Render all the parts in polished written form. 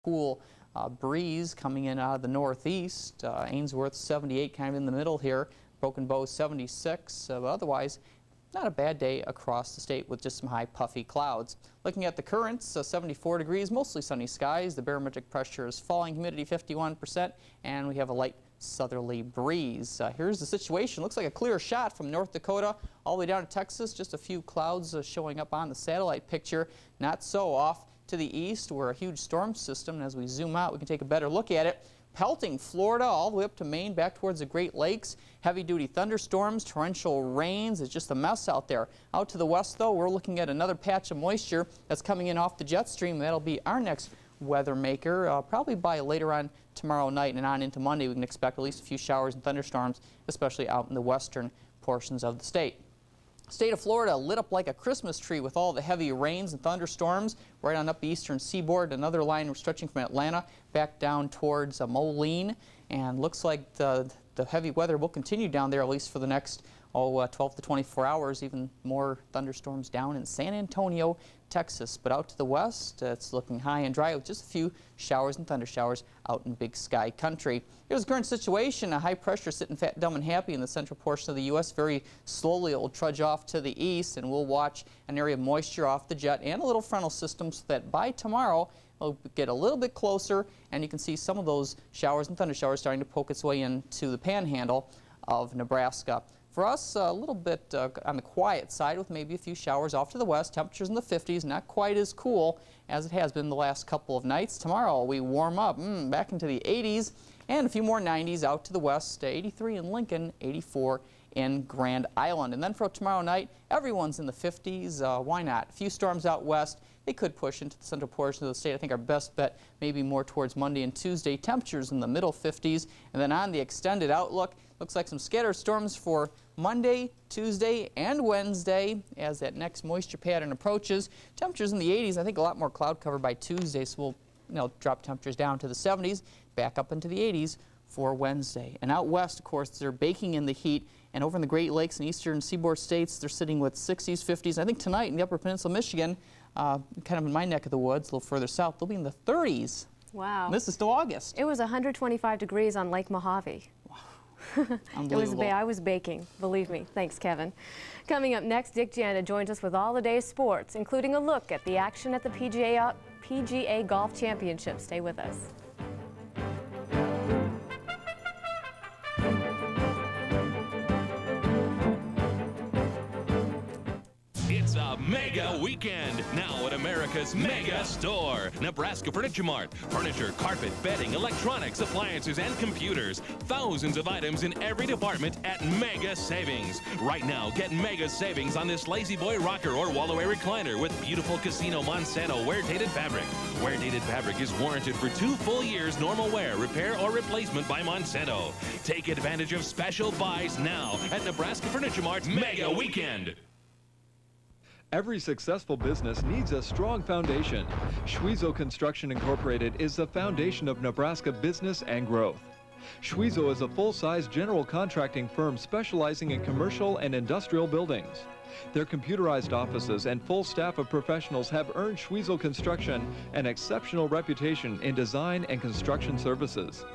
cool breeze coming in out of the northeast. Ainsworth 78 kind of in the middle here. Broken Bow 76. Otherwise, not a bad day across the state with just some high puffy clouds. Looking at the currents, 74 degrees, mostly sunny skies. The barometric pressure is falling, humidity 51%, and we have a light southerly breeze. Here's the situation. Looks like a clear shot from North Dakota all the way down to Texas. Just a few clouds showing up on the satellite picture. Not so off to the east. We're a huge storm system, and as we zoom out, we can take a better look at it. Pelting Florida all the way up to Maine, back towards the Great Lakes. Heavy-duty thunderstorms, torrential rains. It's just a mess out there. Out to the west, though, we're looking at another patch of moisture that's coming in off the jet stream. That'll be our next weather maker. Probably by later on tomorrow night and on into Monday, we can expect at least a few showers and thunderstorms, especially out in the western portions of the state. State of Florida lit up like a Christmas tree with all the heavy rains and thunderstorms right on up the eastern seaboard. Another line stretching from Atlanta back down towards Moline, and looks like the heavy weather will continue down there at least for the next 12 to 24 hours. Even more thunderstorms down in San Antonio, Texas. But out to the west, it's looking high and dry with just a few showers and thunder showers out in Big Sky country. Here's the current situation. A high pressure sitting fat, dumb, and happy in the central portion of the U.S. Very slowly it will trudge off to the east, and we'll watch an area of moisture off the jet and a little frontal system so that by tomorrow it'll get a little bit closer, and you can see some of those showers and thunder showers starting to poke its way into the panhandle of Nebraska. For us, a little bit on the quiet side with maybe a few showers off to the west. Temperatures in the 50s, not quite as cool as it has been the last couple of nights. Tomorrow we warm up back into the 80s and a few more 90s out to the west. 83 in Lincoln, 84 in Grand Island. And then for tomorrow night, everyone's in the 50s. Why not? A few storms out west. They could push into the central portion of the state. I think our best bet maybe more towards Monday and Tuesday. Temperatures in the middle 50s. And then on the extended outlook, looks like some scattered storms for Monday, Tuesday, and Wednesday as that next moisture pattern approaches. Temperatures in the 80s. I think a lot more cloud cover by Tuesday, so we'll drop temperatures down to the 70s, back up into the 80s for Wednesday. And out west, of course, they're baking in the heat. And over in the Great Lakes and eastern seaboard states, they're sitting with 60s, 50s. I think tonight in the upper peninsula of Michigan, kind of in my neck of the woods, a little further south, they'll be in the 30s. Wow. And this is still August. It was 125 degrees on Lake Mojave. I was baking, believe me. Thanks, Kevin. Coming up next, Dick Janda joins us with all the day's sports, including a look at the action at the PGA Golf Championship. Stay with us. It's a mega weekend now at America's Mega Store. Nebraska Furniture Mart. Furniture, carpet, bedding, electronics, appliances, and computers. Thousands of items in every department at mega savings. Right now, get mega savings on this Lazy Boy rocker or Wallaway recliner with beautiful Casino Monsanto wear-dated fabric. Wear-dated fabric is warranted for 2 full years normal wear, repair, or replacement by Monsanto. Take advantage of special buys now at Nebraska Furniture Mart's Mega Weekend. Every successful business needs a strong foundation. Schwiezo Construction Incorporated is the foundation of Nebraska business and growth. Schwiezo is a full-size general contracting firm specializing in commercial and industrial buildings. Their computerized offices and full staff of professionals have earned Schwiezo Construction an exceptional reputation in design and construction services.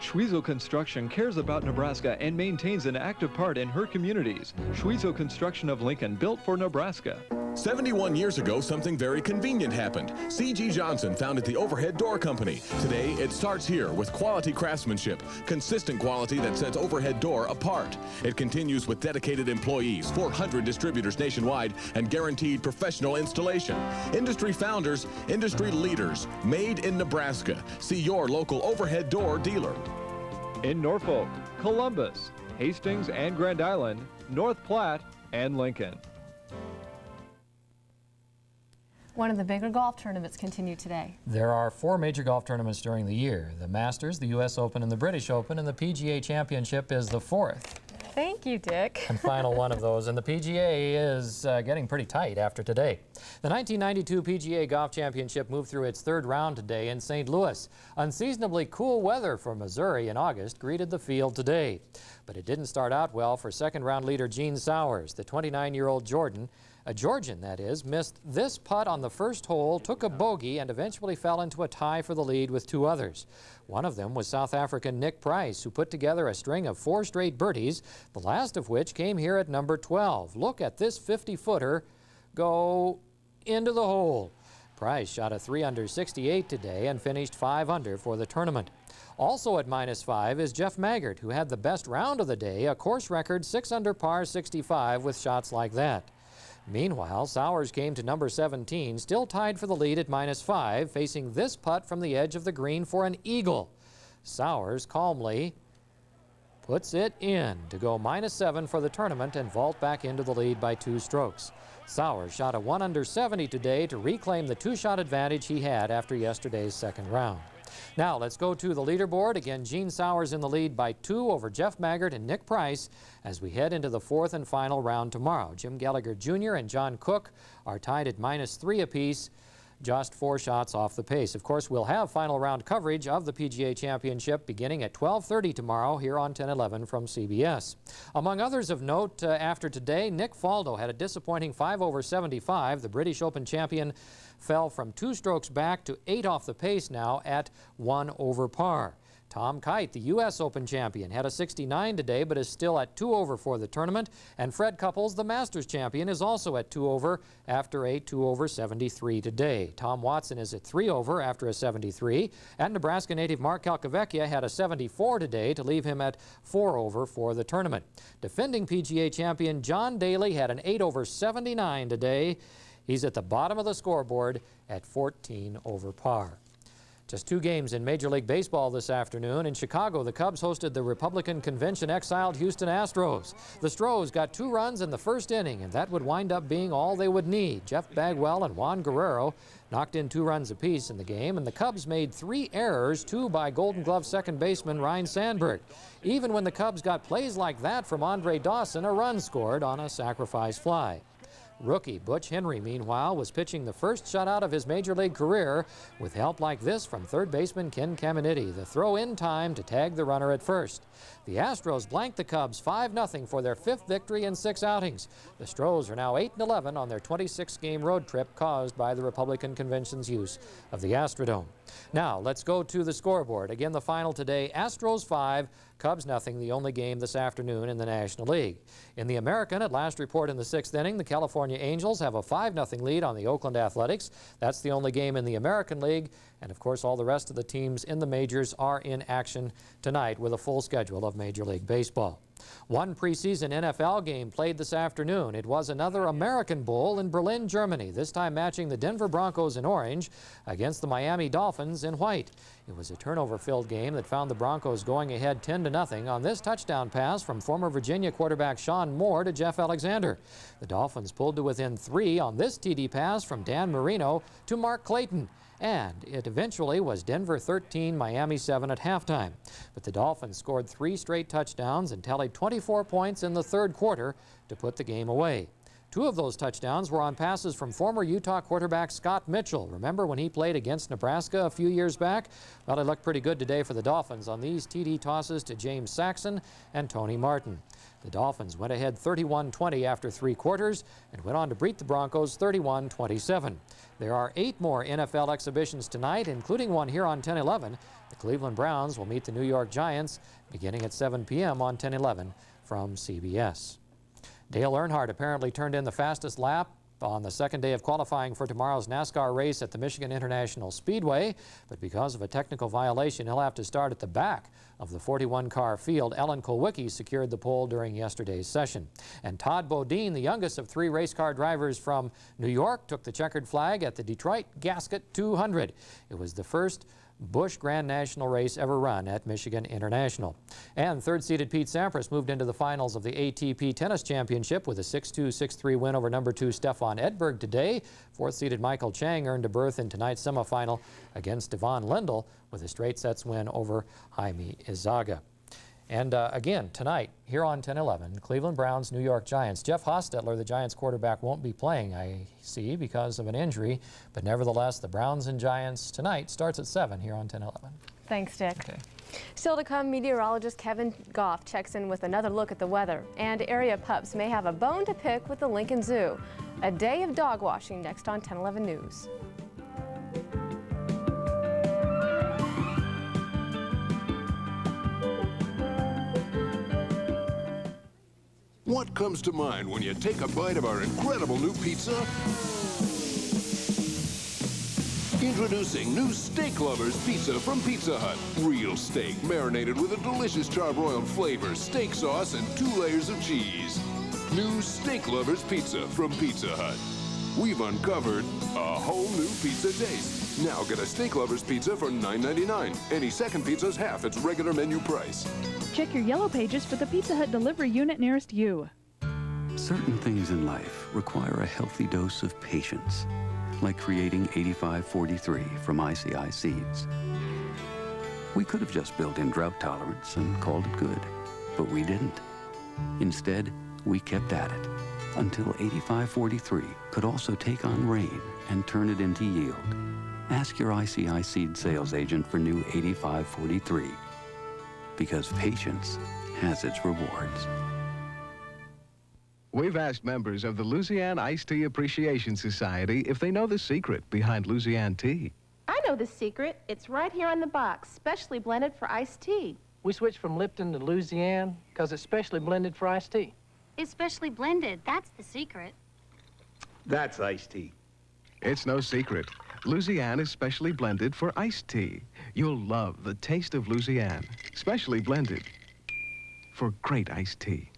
Schwiezo Construction cares about Nebraska and maintains an active part in her communities. Schwiezo Construction of Lincoln, built for Nebraska. 71 years ago, something very convenient happened. C.G. Johnson founded the Overhead Door Company. Today, it starts here with quality craftsmanship, consistent quality that sets Overhead Door apart. It continues with dedicated employees, 400 distributors nationwide, and guaranteed professional installation. Industry founders, industry leaders, made in Nebraska. See your local Overhead Door dealer. In Norfolk, Columbus, Hastings and Grand Island, North Platte, and Lincoln. One of the bigger golf tournaments continue today. There are 4 major golf tournaments during the year. The Masters, the U.S. Open, and the British Open, and the PGA Championship is the 4th. Thank you, Dick. And final one of those. And the PGA is getting pretty tight after today. The 1992 PGA Golf Championship moved through its 3rd round today in St. Louis. Unseasonably cool weather for Missouri in August greeted the field today. But it didn't start out well for 2nd-round leader Gene Sowers. The 29-year-old Jordan A Georgian, that is, missed this putt on the first hole, took a bogey, and eventually fell into a tie for the lead with 2 others. One of them was South African Nick Price, who put together a string of 4 straight birdies, the last of which came here at number 12. Look at this 50-footer go into the hole. Price shot a 3 under 68 today and finished 5 under for the tournament. Also at -5 is Jeff Maggart, who had the best round of the day, a course record 6 under par 65 with shots like that. Meanwhile, Sowers came to number 17, still tied for the lead at -5, facing this putt from the edge of the green for an eagle. Sowers calmly puts it in to go -7 for the tournament and vault back into the lead by 2 strokes. Sowers shot a 1 under 70 today to reclaim the 2-shot advantage he had after yesterday's second round. Now let's go to the leaderboard. Again, Gene Sowers in the lead by 2 over Jeff Maggart and Nick Price as we head into the 4th and final round tomorrow. Jim Gallagher Jr. and John Cook are tied at -3 apiece, just 4 shots off the pace. Of course, we'll have final round coverage of the PGA Championship beginning at 12:30 tomorrow here on 1011 from CBS. Among others of note after today, Nick Faldo had a disappointing 5 over 75. The British Open champion fell from 2 strokes back to 8 off the pace now at 1 over par. Tom Kite, the U.S. Open champion, had a 69 today but is still at 2 over for the tournament. And Fred Couples, the Masters champion, is also at 2 over after a 2 over 73 today. Tom Watson is at 3 over after a 73. And Nebraska native Mark Calcavecchia had a 74 today to leave him at 4 over for the tournament. Defending PGA champion John Daly had an 8 over 79 today. He's at the bottom of the scoreboard at 14 over par. Just 2 games in Major League Baseball this afternoon. In Chicago, the Cubs hosted the Republican convention-exiled Houston Astros. The Stros got 2 runs in the first inning, and that would wind up being all they would need. Jeff Bagwell and Juan Guerrero knocked in 2 runs apiece in the game, and the Cubs made 3 errors, 2 by Golden Glove second baseman Ryne Sandberg. Even when the Cubs got plays like that from Andre Dawson, a run scored on a sacrifice fly. Rookie Butch Henry, meanwhile, was pitching the first shutout of his Major League career with help like this from third baseman Ken Caminiti. The throw in time to tag the runner at first. The Astros blanked the Cubs 5-0 for their 5th victory in 6 outings. The Stros are now 8-11 on their 26-game road trip caused by the Republican Convention's use of the Astrodome. Now, let's go to the scoreboard. Again, the final today, Astros 5, Cubs nothing, the only game this afternoon in the National League. In the American, at last report in the 6th inning, the California Angels have a 5-0 lead on the Oakland Athletics. That's the only game in the American League. And of course, all the rest of the teams in the majors are in action tonight with a full schedule of Major League Baseball. One preseason NFL game played this afternoon. It was another American Bowl in Berlin, Germany, this time matching the Denver Broncos in orange against the Miami Dolphins in white. It was a turnover-filled game that found the Broncos going ahead 10-0 on this touchdown pass from former Virginia quarterback Sean Moore to Jeff Alexander. The Dolphins pulled to within 3 on this TD pass from Dan Marino to Mark Clayton. And it eventually was Denver 13, Miami 7 at halftime. But the Dolphins scored 3 straight touchdowns and tallied 24 points in the 3rd quarter to put the game away. 2 of those touchdowns were on passes from former Utah quarterback Scott Mitchell. Remember when he played against Nebraska a few years back? Well, it looked pretty good today for the Dolphins on these TD tosses to James Saxon and Tony Martin. The Dolphins went ahead 31-20 after 3 quarters and went on to beat the Broncos 31-27. There are 8 more NFL exhibitions tonight, including one here on 1011. The Cleveland Browns will meet the New York Giants beginning at 7 p.m. on 1011 from CBS. Dale Earnhardt apparently turned in the fastest lap on the 2nd day of qualifying for tomorrow's NASCAR race at the Michigan International Speedway, but because of a technical violation, he'll have to start at the back of the 41-car field. Ellen Kulwicki secured the pole during yesterday's session. And Todd Bodine, the youngest of 3 race car drivers from New York, took the checkered flag at the Detroit Gasket 200. It was the first Busch Grand National race ever run at Michigan International. And 3rd-seeded Pete Sampras moved into the finals of the ATP Tennis Championship with a 6-2, 6-3 win over number 2 Stefan Edberg today. 4th-seeded Michael Chang earned a berth in tonight's semifinal against Devon Lendl with a straight sets win over Jaime Izaga. And again, tonight, here on 1011, Cleveland Browns, New York Giants. Jeff Hostetler, the Giants quarterback, won't be playing, I see, because of an injury. But nevertheless, the Browns and Giants tonight starts at 7 here on 1011. Thanks, Dick. Okay. Still to come, meteorologist Kevin Goff checks in with another look at the weather. And area pups may have a bone to pick with the Lincoln Zoo. A day of dog washing next on 10/11 News. What comes to mind when you take a bite of our incredible new pizza? Introducing new Steak Lovers Pizza from Pizza Hut. Real steak marinated with a delicious charbroiled flavor, steak sauce, and 2 layers of cheese. New Steak Lovers Pizza from Pizza Hut. We've uncovered a whole new pizza taste. Now get a Steak Lovers Pizza for $9.99. Any second pizza's half its regular menu price. Check your yellow pages for the Pizza Hut delivery unit nearest you. Certain things in life require a healthy dose of patience, like creating 8543 from ICI Seeds. We could have just built in drought tolerance and called it good, but we didn't. Instead, we kept at it until 8543 could also take on rain and turn it into yield. Ask your ICI Seed sales agent for new 8543, because patience has its rewards. We've asked members of the Louisiana Iced Tea Appreciation Society if they know the secret behind Louisiana tea. I know the secret. It's right here on the box, specially blended for iced tea. We switched from Lipton to Louisiana because it's specially blended for iced tea. It's specially blended. That's the secret. That's iced tea. It's no secret. Louisiana is specially blended for iced tea. You'll love the taste of Louisiana, specially blended for great iced tea.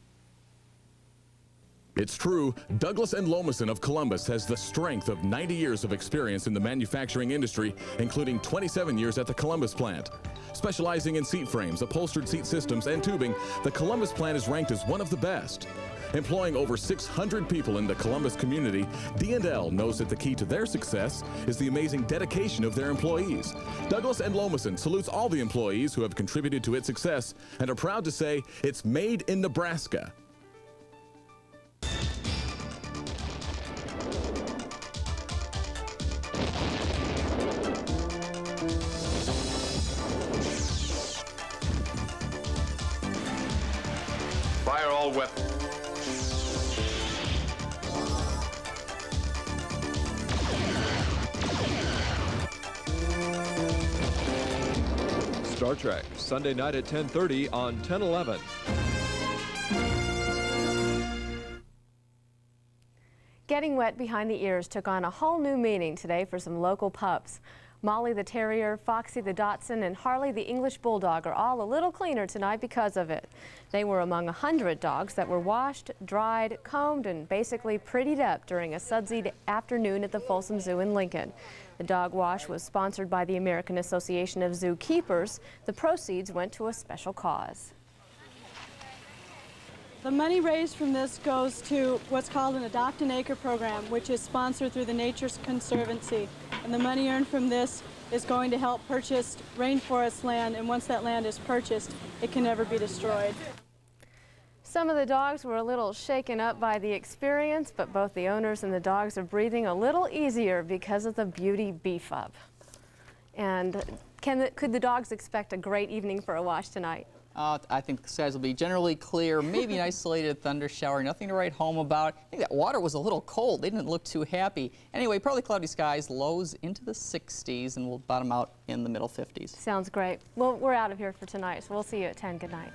It's true, Douglas & Lomason of Columbus has the strength of 90 years of experience in the manufacturing industry, including 27 years at the Columbus plant. Specializing in seat frames, upholstered seat systems, and tubing, the Columbus plant is ranked as one of the best. Employing over 600 people in the Columbus community, D&L knows that the key to their success is the amazing dedication of their employees. Douglas & Lomason salutes all the employees who have contributed to its success and are proud to say it's made in Nebraska. Fire all weapons. Star Trek, Sunday night at 10:30 on 10/11. Getting wet behind the ears took on a whole new meaning today for some local pups. Molly the Terrier, Foxy the Dachshund, and Harley the English Bulldog are all a little cleaner tonight because of it. They were among 100 dogs that were washed, dried, combed, and basically prettied up during a sudsy afternoon at the Folsom Zoo in Lincoln. The dog wash was sponsored by the American Association of Zookeepers. The proceeds went to a special cause. The money raised from this goes to what's called an Adopt an Acre program, which is sponsored through the Nature Conservancy. And the money earned from this is going to help purchase rainforest land, and once that land is purchased, it can never be destroyed. Some of the dogs were a little shaken up by the experience, but both the owners and the dogs are breathing a little easier because of the beauty beef up. And could the dogs expect a great evening for a wash tonight? I think the skies will be generally clear, maybe an isolated thunder shower, nothing to write home about. I think that water was a little cold. They didn't look too happy. Anyway, partly cloudy skies, lows into the 60s, and we'll bottom out in the middle 50s. Sounds great. Well, we're out of here for tonight, so we'll see you at 10. Good night.